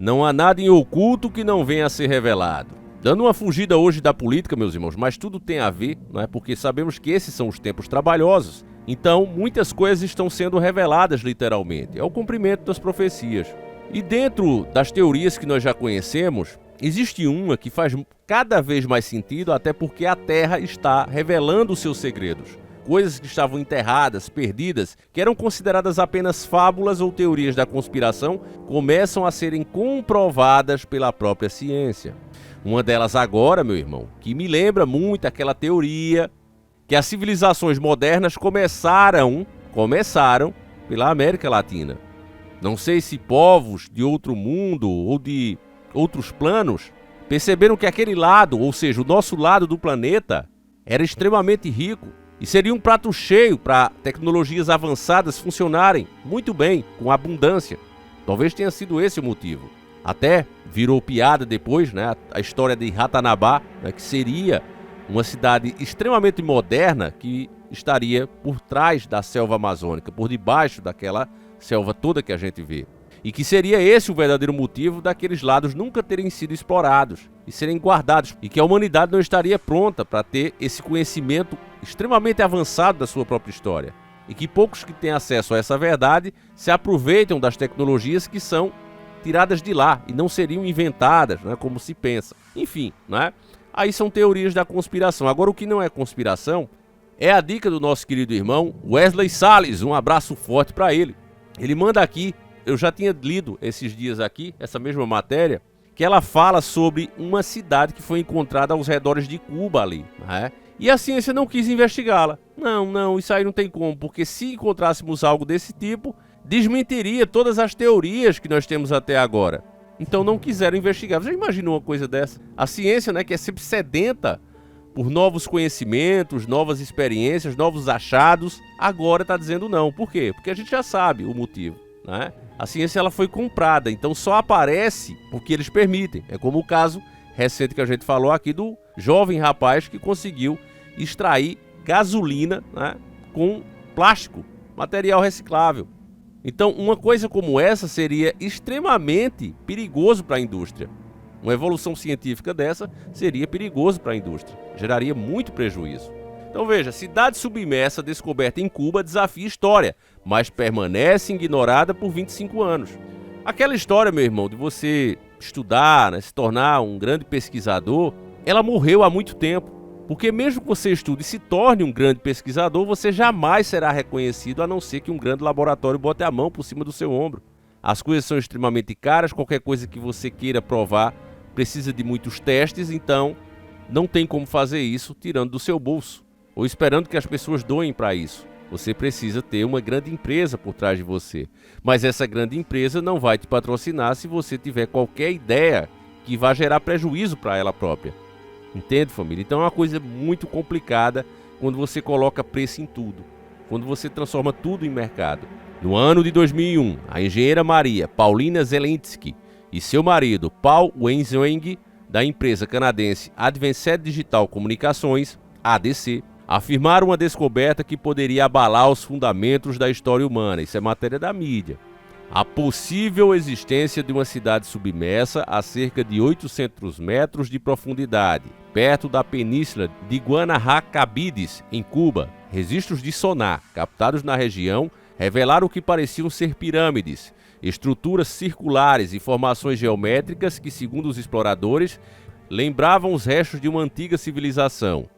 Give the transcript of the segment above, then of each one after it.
Não há nada em oculto que não venha a ser revelado. Dando uma fugida hoje da política, meus irmãos, mas tudo tem a ver, não é? Porque sabemos que esses são os tempos trabalhosos. Então, muitas coisas estão sendo reveladas literalmente. É o cumprimento das profecias. E dentro das teorias que nós já conhecemos, existe uma que faz cada vez mais sentido, até porque a Terra está revelando os seus segredos. Coisas que estavam enterradas, perdidas, que eram consideradas apenas fábulas ou teorias da conspiração, começam a serem comprovadas pela própria ciência. Uma delas agora, meu irmão, que me lembra muito aquela teoria que as civilizações modernas começaram pela América Latina. Não sei se povos de outro mundo ou de outros planos perceberam que aquele lado, ou seja, o nosso lado do planeta, era extremamente rico e seria um prato cheio para tecnologias avançadas funcionarem muito bem, com abundância. Talvez tenha sido esse o motivo. Até virou piada depois, né, a história de Ratanabá, né, que seria uma cidade extremamente moderna que estaria por trás da selva amazônica, por debaixo daquela selva toda que a gente vê. E que seria esse o verdadeiro motivo daqueles lados nunca terem sido explorados e serem guardados, e que a humanidade não estaria pronta para ter esse conhecimento extremamente avançado da sua própria história. E que poucos que têm acesso a essa verdade se aproveitam das tecnologias que são tiradas de lá e não seriam inventadas, né, como se pensa. Enfim, né? Aí são teorias da conspiração. Agora, o que não é conspiração é a dica do nosso querido irmão Wesley Salles. Um abraço forte para ele. Ele manda aqui, eu já tinha lido esses dias aqui, essa mesma matéria, que ela fala sobre uma cidade que foi encontrada aos redores de Cuba ali, né? E a ciência não quis investigá-la. Não, isso aí não tem como, porque se encontrássemos algo desse tipo, desmentiria todas as teorias que nós temos até agora. Então não quiseram investigar. Você já imaginou uma coisa dessa? A ciência, né, que é sempre sedenta por novos conhecimentos, novas experiências, novos achados, agora está dizendo não. Por quê? Porque a gente já sabe o motivo, né? A ciência ela foi comprada, então só aparece o que eles permitem. É como o caso recente que a gente falou aqui do jovem rapaz que conseguiu extrair gasolina, né, com plástico, material reciclável. Então, uma coisa como essa seria extremamente perigoso para a indústria. Uma evolução científica dessa seria perigoso para a indústria, geraria muito prejuízo. Então veja, cidade submersa descoberta em Cuba desafia história, mas permanece ignorada por 25 anos. Aquela história, meu irmão, de você estudar, né, se tornar um grande pesquisador, ela morreu há muito tempo. Porque mesmo que você estude e se torne um grande pesquisador, você jamais será reconhecido a não ser que um grande laboratório bote a mão por cima do seu ombro. As coisas são extremamente caras, qualquer coisa que você queira provar precisa de muitos testes, então não tem como fazer isso tirando do seu bolso ou esperando que as pessoas doem para isso. Você precisa ter uma grande empresa por trás de você. Mas essa grande empresa não vai te patrocinar se você tiver qualquer ideia que vá gerar prejuízo para ela própria. Entende, família? Então é uma coisa muito complicada quando você coloca preço em tudo, quando você transforma tudo em mercado. No ano de 2001, a engenheira Maria Paulina Zelensky e seu marido Paul Wenzheng, da empresa canadense Advanced Digital Communicações, ADC, afirmaram uma descoberta que poderia abalar os fundamentos da história humana. Isso é matéria da mídia. A possível existência de uma cidade submersa a cerca de 800 metros de profundidade, perto da península de Guanahacabides, em Cuba. Registros de sonar, captados na região, revelaram que pareciam ser pirâmides, estruturas circulares e formações geométricas que, segundo os exploradores, lembravam os restos de uma antiga civilização.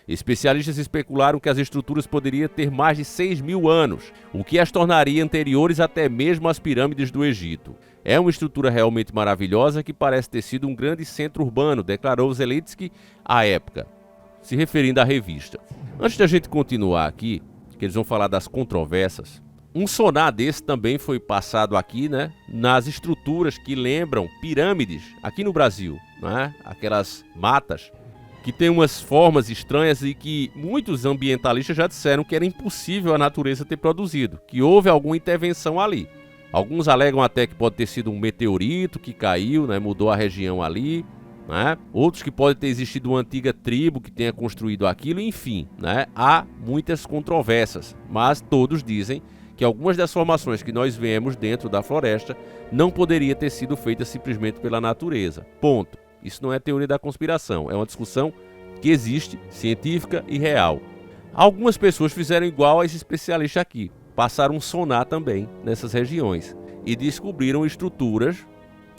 Especialistas especularam que as estruturas poderiam ter mais de 6.000 anos, o que as tornaria anteriores até mesmo às pirâmides do Egito. É uma estrutura realmente maravilhosa que parece ter sido um grande centro urbano, declarou Zelensky à época, se referindo à revista. Antes da gente continuar aqui, que eles vão falar das controvérsias, um sonar desse também foi passado aqui, né, nas estruturas que lembram pirâmides aqui no Brasil, né, aquelas matas que tem umas formas estranhas e que muitos ambientalistas já disseram que era impossível a natureza ter produzido, que houve alguma intervenção ali. Alguns alegam até que pode ter sido um meteorito que caiu, né, mudou a região ali, né? Outros que pode ter existido uma antiga tribo que tenha construído aquilo, enfim, né? Há muitas controvérsias, mas todos dizem que algumas das formações que nós vemos dentro da floresta não poderia ter sido feitas simplesmente pela natureza. Ponto. Isso não é teoria da conspiração, é uma discussão que existe, científica e real. Algumas pessoas fizeram igual a esse especialista aqui, passaram um sonar também nessas regiões e descobriram estruturas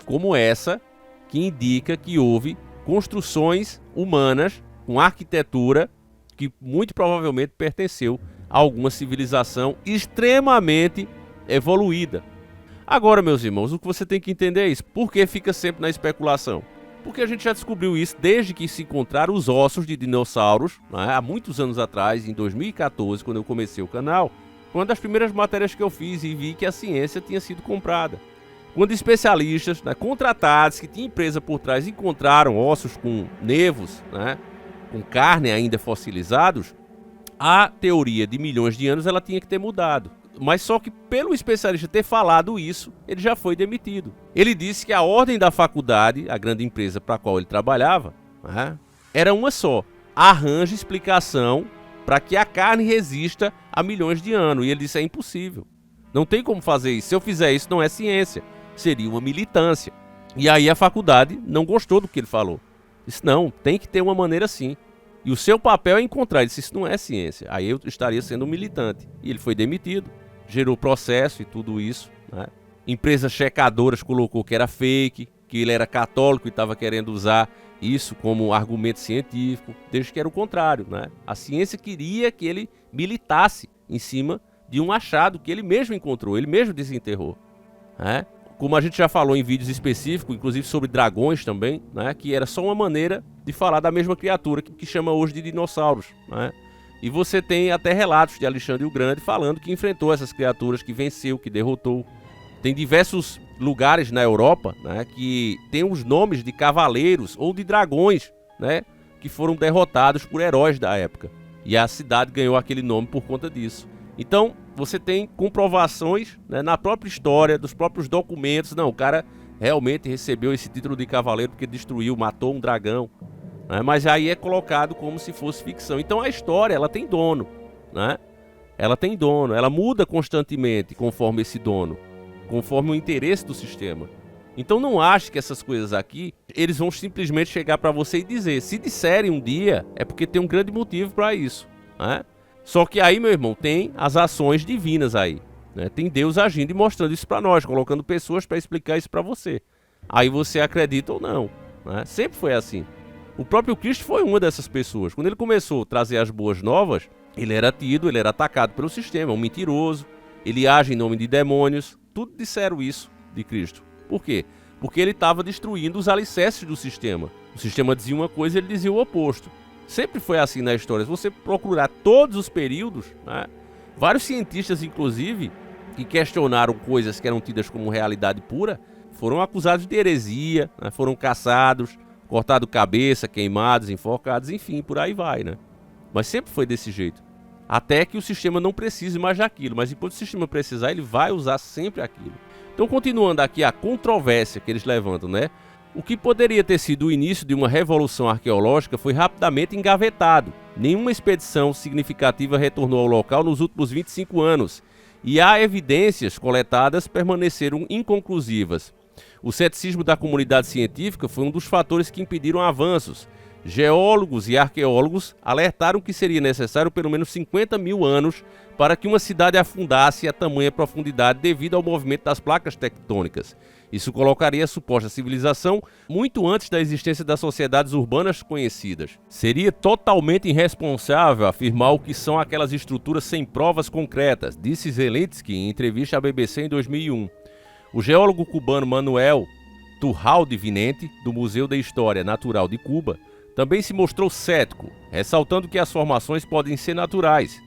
como essa, que indica que houve construções humanas com arquitetura que muito provavelmente pertenceu a alguma civilização extremamente evoluída. Agora, meus irmãos, o que você tem que entender é isso. Por que fica sempre na especulação? Porque a gente já descobriu isso desde que se encontraram os ossos de dinossauros, né, há muitos anos atrás, em 2014, quando eu comecei o canal. Foi uma das primeiras matérias que eu fiz e vi que a ciência tinha sido comprada. Quando especialistas, né, contratados, que tinham empresa por trás, encontraram ossos com nervos, né, com carne ainda fossilizados, a teoria de milhões de anos ela tinha que ter mudado. Mas só que pelo especialista ter falado isso, ele já foi demitido. Ele disse que a ordem da faculdade, a grande empresa para a qual ele trabalhava, né, era uma só: arranje explicação para que a carne resista a milhões de anos. E ele disse: é impossível. Não tem como fazer isso. Se eu fizer isso, não é ciência. Seria uma militância. E aí a faculdade não gostou do que ele falou. Disse: não, tem que ter uma maneira sim. E o seu papel é encontrar. Ele disse: isso não é ciência. Aí eu estaria sendo um militante. E ele foi demitido. Gerou processo e tudo isso, né? Empresas checadoras colocou que era fake, que ele era católico e estava querendo usar isso como argumento científico, desde que era o contrário, né? A ciência queria que ele militasse em cima de um achado que ele mesmo encontrou, ele mesmo desenterrou, né? Como a gente já falou em vídeos específicos, inclusive sobre dragões também, né? Que era só uma maneira de falar da mesma criatura que chama hoje de dinossauros, né? E você tem até relatos de Alexandre o Grande falando que enfrentou essas criaturas, que venceu, que derrotou. Tem diversos lugares na Europa, né, que tem os nomes de cavaleiros ou de dragões, né, que foram derrotados por heróis da época. E a cidade ganhou aquele nome por conta disso. Então, você tem comprovações, né, na própria história, dos próprios documentos. Não, o cara realmente recebeu esse título de cavaleiro porque destruiu, matou um dragão. Mas aí é colocado como se fosse ficção. Então a história, ela tem dono, né? Ela tem dono, ela muda constantemente conforme esse dono, conforme o interesse do sistema. Então não ache que essas coisas aqui, eles vão simplesmente chegar para você e dizer. Se disserem um dia, é porque tem um grande motivo para isso, né? Só que aí, meu irmão, tem as ações divinas aí, né? Tem Deus agindo e mostrando isso para nós, colocando pessoas para explicar isso para você. Aí você acredita ou não, né? Sempre foi assim. O próprio Cristo foi uma dessas pessoas. Quando ele começou a trazer as boas novas, ele era atacado pelo sistema, um mentiroso, ele age em nome de demônios. Tudo disseram isso de Cristo. Por quê? Porque ele estava destruindo os alicerces do sistema. O sistema dizia uma coisa e ele dizia o oposto. Sempre foi assim na história. Se você procurar todos os períodos, né, vários cientistas, inclusive, que questionaram coisas que eram tidas como realidade pura, foram acusados de heresia, né, foram caçados, cortado cabeça, queimados, enforcados, enfim, por aí vai, né? Mas sempre foi desse jeito. Até que o sistema não precise mais daquilo. Mas enquanto o sistema precisar, ele vai usar sempre aquilo. Então, continuando aqui a controvérsia que eles levantam, né? O que poderia ter sido o início de uma revolução arqueológica foi rapidamente engavetado. Nenhuma expedição significativa retornou ao local nos últimos 25 anos. E há evidências coletadas permaneceram inconclusivas. O ceticismo da comunidade científica foi um dos fatores que impediram avanços. Geólogos e arqueólogos alertaram que seria necessário pelo menos 50 mil anos para que uma cidade afundasse a tamanha profundidade devido ao movimento das placas tectônicas. Isso colocaria a suposta civilização muito antes da existência das sociedades urbanas conhecidas. Seria totalmente irresponsável afirmar o que são aquelas estruturas sem provas concretas, disse Zelensky em entrevista à BBC em 2001. O geólogo cubano Manuel Turralde Vinente, do Museu da História Natural de Cuba, também se mostrou cético, ressaltando que as formações podem ser naturais.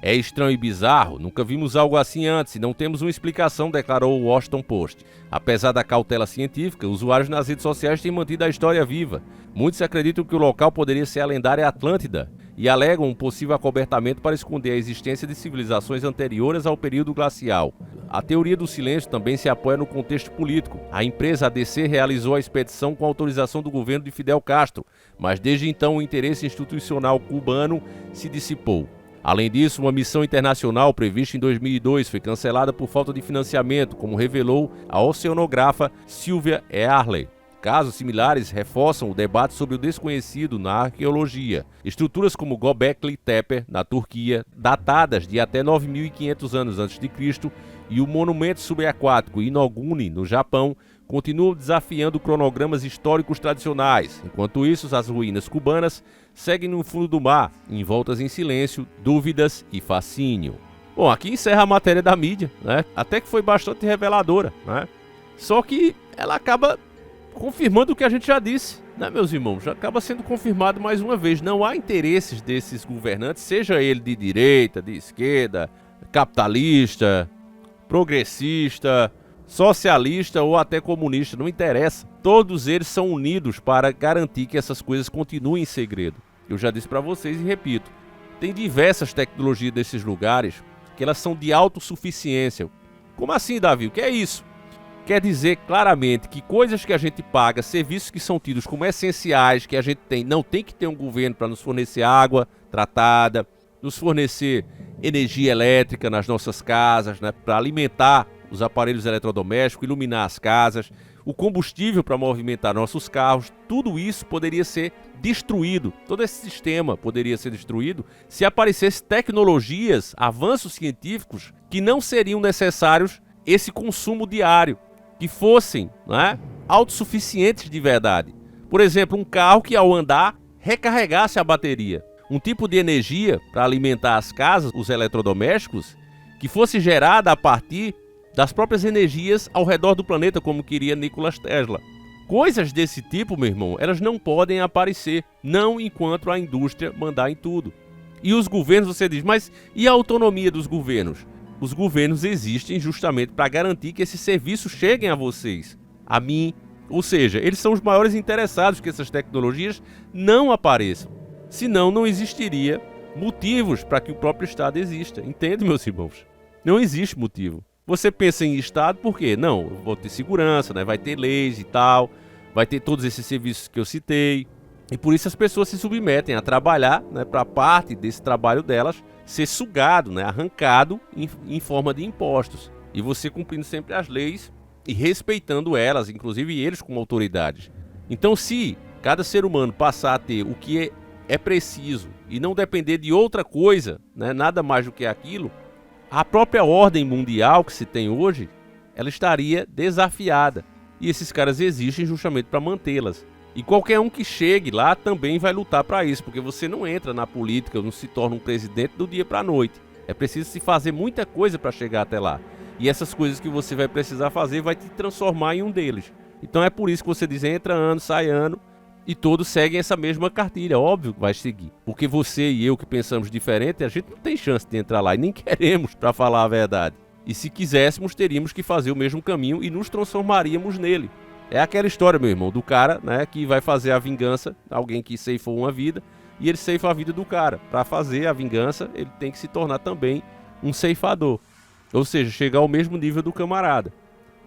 É estranho e bizarro, nunca vimos algo assim antes e não temos uma explicação, declarou o Washington Post. Apesar da cautela científica, usuários nas redes sociais têm mantido a história viva. Muitos acreditam que o local poderia ser a lendária Atlântida e alegam um possível acobertamento para esconder a existência de civilizações anteriores ao período glacial. A teoria do silêncio também se apoia no contexto político. A empresa ADC realizou a expedição com autorização do governo de Fidel Castro, mas desde então o interesse institucional cubano se dissipou. Além disso, uma missão internacional prevista em 2002 foi cancelada por falta de financiamento, como revelou a oceanografa Sylvia Earley. Casos similares reforçam o debate sobre o desconhecido na arqueologia. Estruturas como Göbekli Tepe, na Turquia, datadas de até 9.500 anos antes de Cristo, e o monumento subaquático Inogune, no Japão, continuam desafiando cronogramas históricos tradicionais. Enquanto isso, as ruínas cubanas seguem no fundo do mar, envoltas em silêncio, dúvidas e fascínio. Bom, aqui encerra a matéria da mídia, né? Até que foi bastante reveladora, né? Só que ela acaba confirmando o que a gente já disse, né, meus irmãos? Já acaba sendo confirmado mais uma vez. Não há interesses desses governantes, seja ele de direita, de esquerda, capitalista, progressista, socialista ou até comunista, não interessa. Todos eles são unidos para garantir que essas coisas continuem em segredo. Eu já disse para vocês e repito, tem diversas tecnologias desses lugares que elas são de autossuficiência. Como assim, Davi? O que é isso? Quer dizer claramente que coisas que a gente paga, serviços que são tidos como essenciais, que a gente tem, não tem que ter um governo para nos fornecer água tratada, nos fornecer energia elétrica nas nossas casas, né, para alimentar os aparelhos eletrodomésticos, iluminar as casas, o combustível para movimentar nossos carros, tudo isso poderia ser destruído. Todo esse sistema poderia ser destruído se aparecessem tecnologias, avanços científicos que não seriam necessários esse consumo diário, que fossem, né, autossuficientes de verdade. Por exemplo, um carro que ao andar recarregasse a bateria. Um tipo de energia para alimentar as casas, os eletrodomésticos, que fosse gerada a partir das próprias energias ao redor do planeta, como queria Nikola Tesla. Coisas desse tipo, meu irmão, elas não podem aparecer, não enquanto a indústria mandar em tudo. E os governos, você diz, mas e a autonomia dos governos? Os governos existem justamente para garantir que esses serviços cheguem a vocês, a mim. Ou seja, eles são os maiores interessados que essas tecnologias não apareçam. Senão não existiria motivos para que o próprio Estado exista. Entende, meus irmãos? Não existe motivo. Você pensa em Estado por quê? Não, eu vou ter segurança, né? Vai ter leis e tal, vai ter todos esses serviços que eu citei. E por isso as pessoas se submetem a trabalhar, né, para parte desse trabalho delas ser sugado, né, arrancado em forma de impostos. E você cumprindo sempre as leis e respeitando elas, inclusive eles como autoridades. Então, se cada ser humano passar a ter o que é preciso e não depender de outra coisa, né, nada mais do que aquilo, a própria ordem mundial que se tem hoje, ela estaria desafiada. E esses caras existem justamente para mantê-las. E qualquer um que chegue lá também vai lutar para isso, porque você não entra na política, não se torna um presidente do dia para a noite. É preciso se fazer muita coisa para chegar até lá. E essas coisas que você vai precisar fazer vai te transformar em um deles. Então é por isso que você diz, entra ano, sai ano, e todos seguem essa mesma cartilha. Óbvio que vai seguir. Porque você e eu que pensamos diferente, a gente não tem chance de entrar lá e nem queremos, para falar a verdade. E se quiséssemos, teríamos que fazer o mesmo caminho e nos transformaríamos nele. É aquela história, meu irmão, do cara, né, que vai fazer a vingança, alguém que ceifou uma vida, e ele ceifa a vida do cara. Para fazer a vingança, ele tem que se tornar também um ceifador. Ou seja, chegar ao mesmo nível do camarada.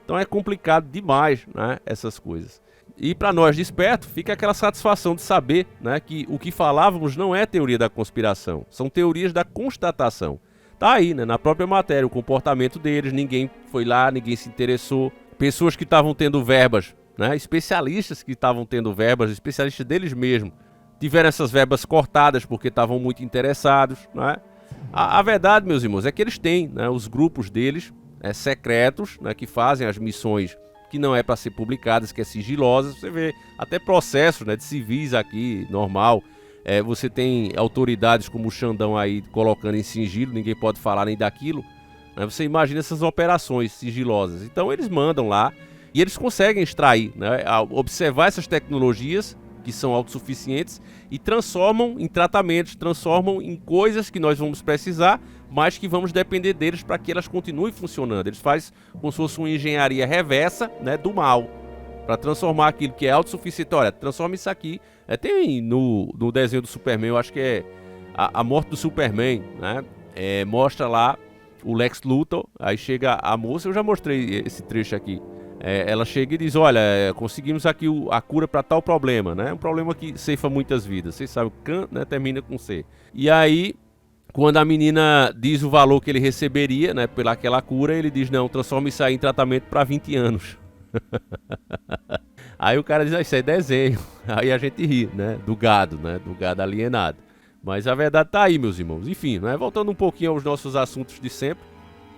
Então é complicado demais, né, essas coisas. E para nós despertos, fica aquela satisfação de saber, né, que o que falávamos não é teoria da conspiração, são teorias da constatação. Tá aí, né, na própria matéria, o comportamento deles, ninguém foi lá, ninguém se interessou. Pessoas que estavam tendo verbas, né, especialistas que estavam tendo verbas, especialistas deles mesmos, tiveram essas verbas cortadas porque estavam muito interessados, né? A verdade, meus irmãos, é que eles têm, né, os grupos deles, secretos, né, que fazem as missões que não é para ser publicadas, que é sigilosas. Você vê até processos, né, de civis aqui, normal. Você tem autoridades como o Xandão aí colocando em sigilo, ninguém pode falar nem daquilo. Você imagina essas operações sigilosas. Então eles mandam lá e eles conseguem extrair, né, observar essas tecnologias que são autossuficientes e transformam em tratamentos, transformam em coisas que nós vamos precisar, mas que vamos depender deles para que elas continuem funcionando. Eles fazem como se fosse uma engenharia reversa, né, do mal, para transformar aquilo que é autossuficiente. Olha, transforma isso aqui. Tem no desenho do Superman, eu acho que é a morte do Superman, né? Mostra lá o Lex Luthor, aí chega a moça, eu já mostrei esse trecho aqui. Ela chega e diz, olha, conseguimos aqui a cura para tal problema, né? Um problema que ceifa muitas vidas. Vocês sabem, Khan, né, termina com C. E aí, Quando a menina diz o valor que ele receberia, né, pelaquela cura, ele diz, não, transforma isso aí em tratamento para 20 anos. Aí o cara diz, isso aí é desenho. Aí a gente ri, né, do gado alienado. Mas a verdade tá aí, meus irmãos. Enfim, né, voltando um pouquinho aos nossos assuntos de sempre,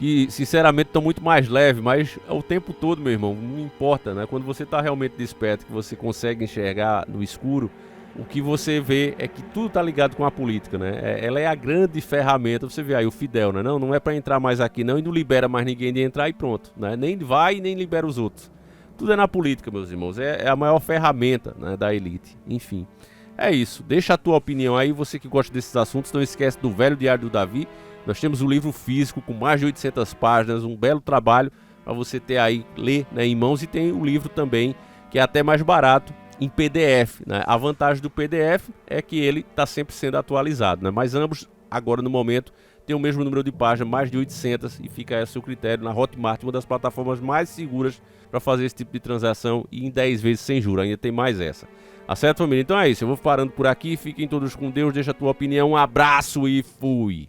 que sinceramente estão muito mais leves, mas o tempo todo, meu irmão, não importa, né? Quando você tá realmente desperto, que você consegue enxergar no escuro, o que você vê é que tudo tá ligado com a política, né? Ela é a grande ferramenta. Você vê aí o Fidel, né? Não é para entrar mais aqui não, e não libera mais ninguém de entrar e pronto, né? Nem vai e nem libera os outros. Tudo é na política, meus irmãos. É a maior ferramenta, né, da elite. Enfim, é isso. Deixa a tua opinião aí, você que gosta desses assuntos. Não esquece do Velho Diário do Davi. Nós temos o livro físico com mais de 800 páginas, um belo trabalho para você ter aí, ler, né, em mãos. E tem o livro também, que é até mais barato, em PDF, né? A vantagem do PDF é que ele está sempre sendo atualizado, né? Mas ambos, agora no momento, tem o mesmo número de páginas, mais de 800, e fica a seu critério na Hotmart, uma das plataformas mais seguras para fazer esse tipo de transação, e em 10 vezes sem juros. Ainda tem mais essa. Tá certo, família? Então é isso, eu vou parando por aqui, fiquem todos com Deus, deixa a tua opinião, um abraço e fui!